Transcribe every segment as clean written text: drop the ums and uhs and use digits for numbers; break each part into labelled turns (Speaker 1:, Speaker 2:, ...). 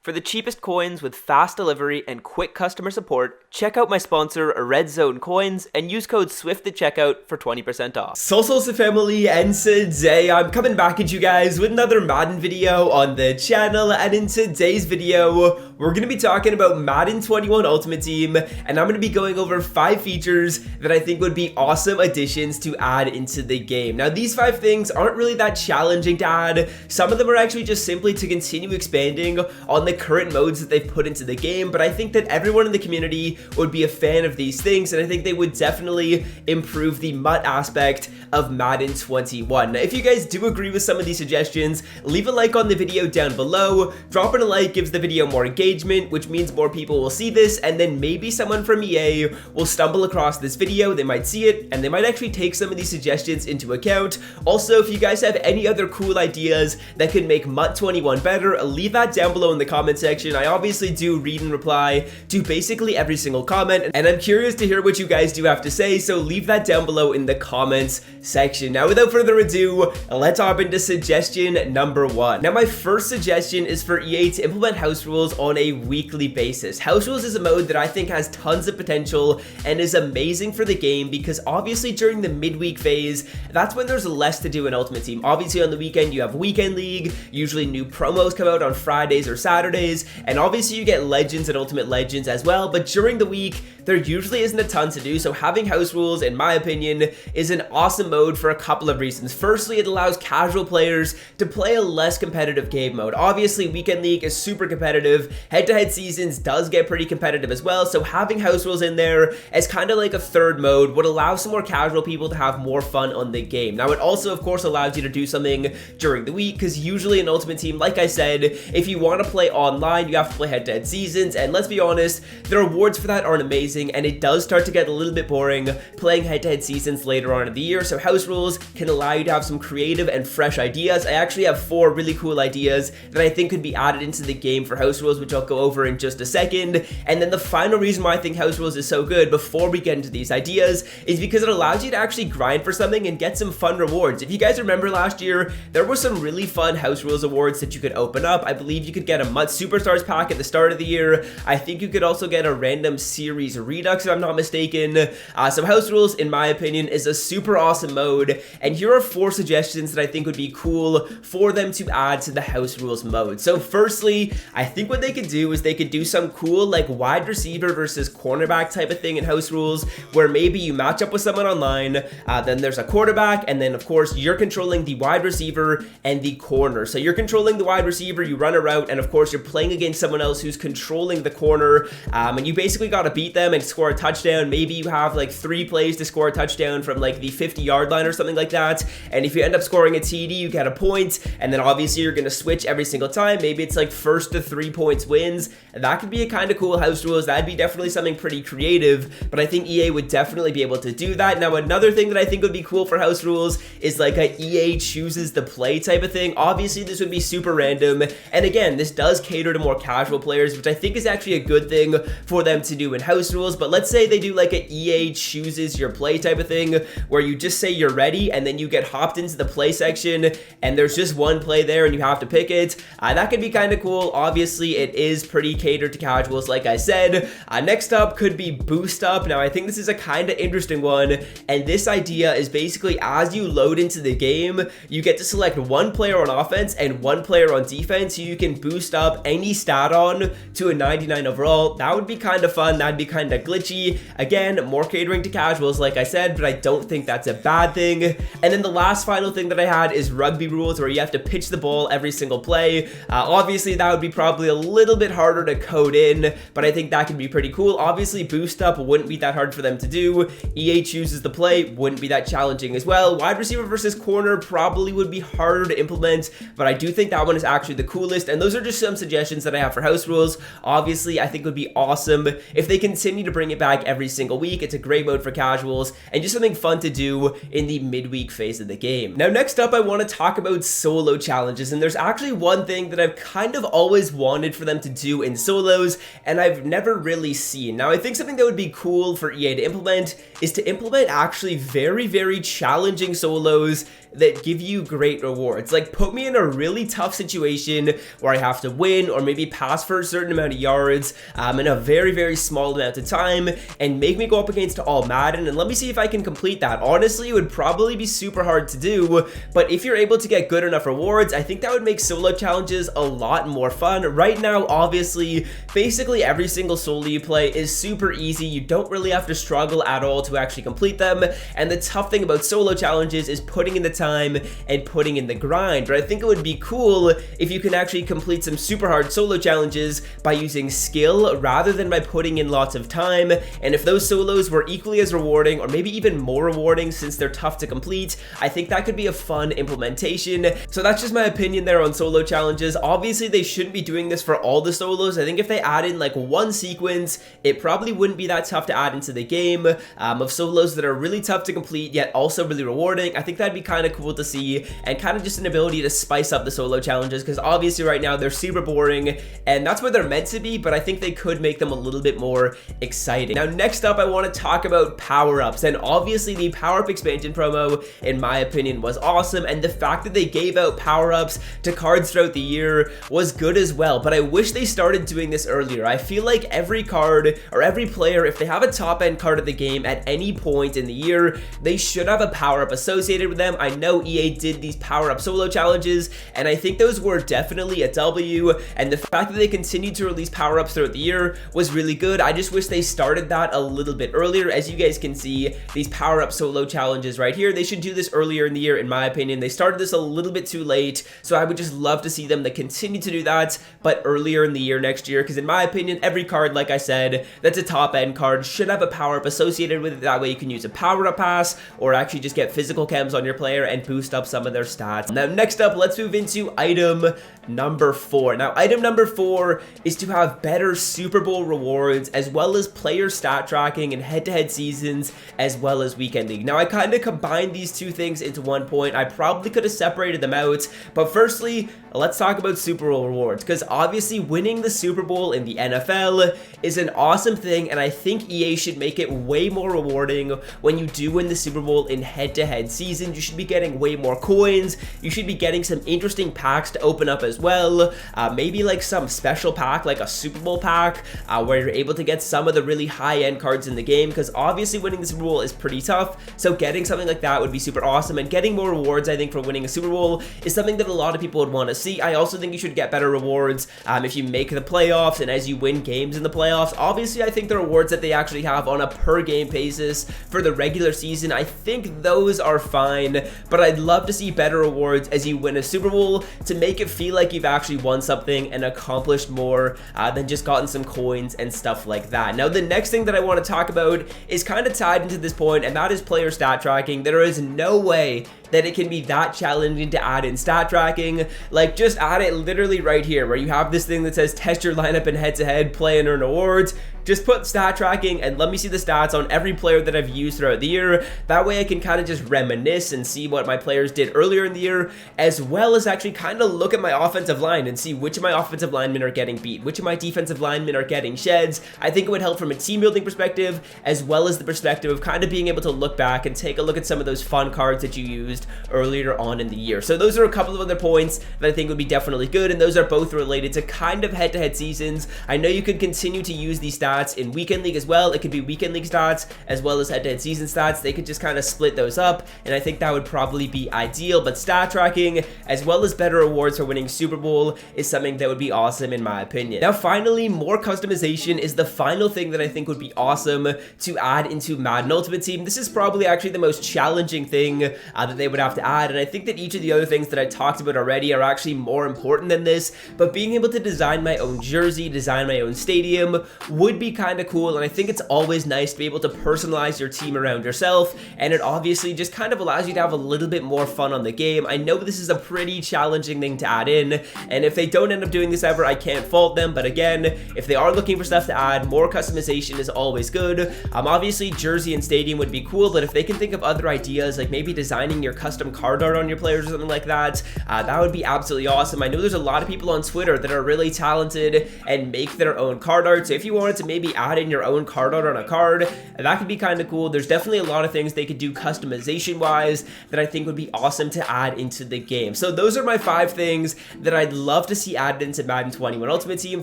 Speaker 1: For the cheapest coins with fast delivery and quick customer support, check out my sponsor, Red Zone Coins, and use code SWIFT at checkout for 20% off.
Speaker 2: Salsa family, and today I'm coming back at you guys with another Madden video on the channel, and in today's video, we're going to be talking about Madden 21 Ultimate Team, and I'm going to be going over 5 features that I think would be awesome additions to add into the game. Now, these 5 things aren't really that challenging to add. Some of them are actually just simply to continue expanding on the current modes that they've put into the game, but I think that everyone in the community would be a fan of these things, and I think they would definitely improve the MUT aspect of Madden 21. Now, if you guys do agree with some of these suggestions, leave a like on the video down below. Dropping a like gives the video more engagement, which means more people will see this, and then maybe someone from EA will stumble across this video, they might see it, and they might actually take some of these suggestions into account. Also, if you guys have any other cool ideas that could make MUT 21 better, leave that down below in the comment section. I obviously do read and reply to basically every single comment, and I'm curious to hear what you guys do have to say, so leave that down below in the comments section. Now, without further ado, let's hop into suggestion number 1. Now, my first suggestion is for EA to implement house rules on a weekly basis. House rules is a mode that I think has tons of potential and is amazing for the game because obviously during the midweek phase, that's when there's less to do in Ultimate Team. Obviously on the weekend, you have Weekend League, usually new promos come out on Fridays or Saturdays, and obviously you get Legends and Ultimate Legends as well, but during the week, there usually isn't a ton to do, so having house rules, in my opinion, is an awesome mode for a couple of reasons. Firstly, it allows casual players to play a less competitive game mode. Obviously, Weekend League is super competitive, head-to-head seasons does get pretty competitive as well, so having house rules in there as kind of like a third mode would allow some more casual people to have more fun on the game. Now, it also, of course, allows you to do something during the week, because usually in Ultimate Team, like I said, if you want to play online, you have to play head-to-head seasons, and let's be honest, the rewards for that aren't amazing, and it does start to get a little bit boring playing head-to-head seasons later on in the year, so house rules can allow you to have some creative and fresh ideas. I actually have 4 really cool ideas that I think could be added into the game for house rules, which I'll go over in just a second. And then the final reason why I think house rules is so good before we get into these ideas is because it allows you to actually grind for something and get some fun rewards. If you guys remember last year, there were some really fun house rules awards that you could open up. I believe you could get a MUT Superstars pack at the start of the year. I think you could also get a random series redux if I'm not mistaken. So house rules, in my opinion, is a super awesome mode, and here are 4 suggestions that I think would be cool for them to add to the house rules mode. So firstly, I think what they could do is they could do some cool like wide receiver versus cornerback type of thing in house rules, where maybe you match up with someone online, then there's a quarterback, and then of course you're controlling the wide receiver and the corner. So you're controlling the wide receiver, you run a route, and of course you're playing against someone else who's controlling the corner, and you basically got to beat them and score a touchdown. Maybe you have like 3 plays to score a touchdown from like the 50-yard line or something like that, and if you end up scoring a TD, you get a point, and then obviously you're going to switch every single time. Maybe it's like first to 3 points wins. That could be a kind of cool house rules. That'd be definitely something pretty creative, but I think EA would definitely be able to do that. Now, another thing that I think would be cool for house rules is like a EA chooses the play type of thing. Obviously, this would be super random, and again, this does cater to more casual players, which I think is actually a good thing for them to do in house rules. But let's say they do like a EA chooses your play type of thing, where you just say you're ready, and then you get hopped into the play section, and there's just one play there, and you have to pick it. That could be kind of cool. Obviously, it is pretty catered to casuals, like I said. Next up could be boost up. Now, I think this is a kind of interesting one, and this idea is basically as you load into the game, you get to select one player on offense and one player on defense, so you can boost up any stat on to a 99 overall. That would be kind of fun. That'd be kind of glitchy. Again, more catering to casuals, like I said, but I don't think that's a bad thing. And then the last final thing that I had is rugby rules, where you have to pitch the ball every single play. Obviously, that would be probably a little bit harder to code in, but I think that could be pretty cool. Obviously, boost up wouldn't be that hard for them to do. EA chooses the play wouldn't be that challenging as well. Wide receiver versus corner probably would be harder to implement, but I do think that one is actually the coolest, and those are just some suggestions that I have for house rules. Obviously, I think it would be awesome if they continue to bring it back every single week. It's a great mode for casuals and just something fun to do in the midweek phase of the game. Now, next up, I want to talk about solo challenges, and there's actually one thing that I've kind of always wanted for them to do in solos, and I've never really seen. Now, I think something that would be cool for EA to implement is to implement actually very, very challenging solos that give you great rewards. Like, put me in a really tough situation where I have to win sprint or maybe pass for a certain amount of yards in a very small amount of time and make me go up against all Madden, and let me see if I can complete that. Honestly, it would probably be super hard to do, but if you're able to get good enough rewards, I think that would make solo challenges a lot more fun. Right now, obviously, basically every single solo you play is super easy. You don't really have to struggle at all to actually complete them, and the tough thing about solo challenges is putting in the time and putting in the grind. But I think it would be cool if you can actually complete some super hard solo challenges by using skill rather than by putting in lots of time, and if those solos were equally as rewarding or maybe even more rewarding since they're tough to complete, I think that could be a fun implementation. So that's just my opinion there on solo challenges. Obviously, they shouldn't be doing this for all the solos. I think if they add in like one sequence, it probably wouldn't be that tough to add into the game of solos that are really tough to complete yet also really rewarding. I think that'd be kind of cool to see, and kind of just an ability to spice up the solo challenges, because obviously right now they're super boring and that's what they're meant to be, but I think they could make them a little bit more exciting. Now next up, I want to talk about power-ups, and obviously the power-up expansion promo in my opinion was awesome, and the fact that they gave out power-ups to cards throughout the year was good as well, but I wish they started doing this earlier. I feel like every card or every player, if they have a top-end card of the game at any point in the year, they should have a power-up associated with them. I know EA did these power-up solo challenges, and I think those were definitely a W, and the fact that they continued to release power-ups throughout the year was really good. I just wish they started that a little bit earlier. As you guys can see, these power-up solo challenges right here, they should do this earlier in the year in my opinion. They started this a little bit too late, so I would just love to see them to continue to do that, but earlier in the year next year, because in my opinion, every card, like I said, that's a top-end card should have a power-up associated with it. That way you can use a power-up pass or actually just get physical chems on your player and boost up some of their stats. Now next up, let's move into item number 4. Now item number 4 is to have better Super Bowl rewards, as well as player stat tracking and head-to-head seasons, as well as weekend league. Now I kind of combined these two things into one point. I probably could have separated them out, but firstly, let's talk about Super Bowl rewards, because obviously winning the Super Bowl in the NFL is an awesome thing, and I think EA should make it way more rewarding when you do win the Super Bowl in head-to-head seasons. You should be getting way more coins. You should be getting some interesting packs to open up as well. Maybe like some special pack, like a Super Bowl pack, where you're able to get some of the really high-end cards in the game, because obviously winning the Super Bowl is pretty tough, so getting something like that would be super awesome, and getting more rewards, I think, for winning a Super Bowl is something that a lot of people would want to see. I also think you should get better rewards if you make the playoffs and as you win games in the playoffs. Obviously, I think the rewards that they actually have on a per game basis for the regular season, I think those are fine, but I'd love to see better rewards as you win a Super Bowl to make it feel like you've actually won something and accomplished more than just gotten some coins and stuff like that. Now, the next thing that I want to talk about is kind of tied into this point, and that is player stat tracking. There is no way that it can be that challenging to add in stat tracking. Like, just add it literally right here, where you have this thing that says test your lineup in head-to-head, play and earn awards. Just put stat tracking and let me see the stats on every player that I've used throughout the year. That way I can kind of just reminisce and see what my players did earlier in the year, as well as actually kind of look at my offensive line and see which of my offensive linemen are getting beat, which of my defensive linemen are getting sheds. I think it would help from a team building perspective, as well as the perspective of kind of being able to look back and take a look at some of those fun cards that you used earlier on in the year. So those are a couple of other points that I think would be definitely good, and those are both related to kind of head-to-head seasons. I know you could continue to use these stats in weekend league as well. It could be weekend league stats as well as head-to-head season stats. They could just kind of split those up, and I think that would probably be ideal. But stat tracking as well as better rewards for winning Super Bowl is something that would be awesome in my opinion. Now finally, more customization is the final thing that I think would be awesome to add into Madden Ultimate Team. This is probably actually the most challenging thing that they would have to add, and I think that each of the other things that I talked about already are actually more important than this, but being able to design my own jersey, design my own stadium would be kind of cool, and I think it's always nice to be able to personalize your team around yourself, and it obviously just kind of allows you to have a little bit more fun on the game. I know this is a pretty challenging thing to add in, and if they don't end up doing this ever, I can't fault them, but again, if they are looking for stuff to add, more customization is always good. Obviously, jersey and stadium would be cool, but if they can think of other ideas, like maybe designing your custom card art on your players or something like that, that would be absolutely awesome. I know there's a lot of people on Twitter that are really talented and make their own card art, so if you wanted to maybe add in your own card art on a card, that could be kind of cool. There's definitely a lot of things they could do customization wise that I think would be awesome to add into the game. So those are my 5 things that I'd love to see added into Madden 21 Ultimate Team.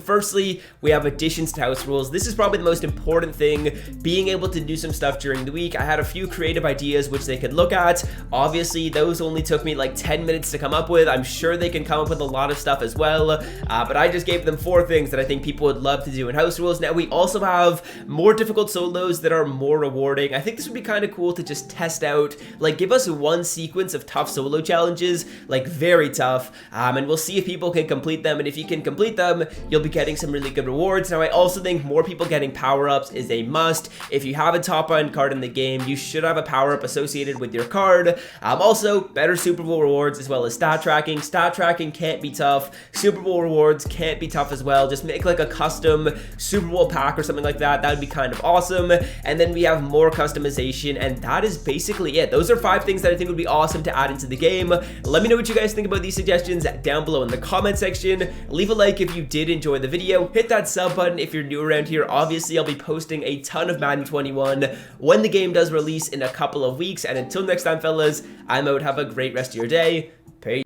Speaker 2: Firstly, we have additions to house rules. This is probably the most important thing, being able to do some stuff during the week. I had a few creative ideas which they could look at. Obviously, those only took me like 10 minutes to come up with. I'm sure they can come up with a lot of stuff as well, but I just gave them 4 things that I think people would love to do in house rules. Now, we also have more difficult solos that are more rewarding. I think this would be kind of cool to just test out, like give us one sequence of tough solo challenges, like very tough, and we'll see if people can complete them, and if you can complete them, you'll be getting some really good rewards. Now, I also think more people getting power-ups is a must. If you have a top-end card in the game, you should have a power-up associated with your card. Also, better Super Bowl rewards as well as stat tracking. Stat tracking can't be tough. Super Bowl rewards can't be tough as well. Just make like a custom Super Bowl pack or something like that. That would be kind of awesome. And then we have more customization, and that is basically it. Those are 5 things that I think would be awesome to add into the game. Let me know what you guys think about these suggestions down below in the comment section. Leave a like if you did enjoy the video. Hit that sub button if you're new around here. Obviously, I'll be posting a ton of Madden 21 when the game does release in a couple of weeks. And until next time, fellas, I'm out. Have a great rest of your day. Peace.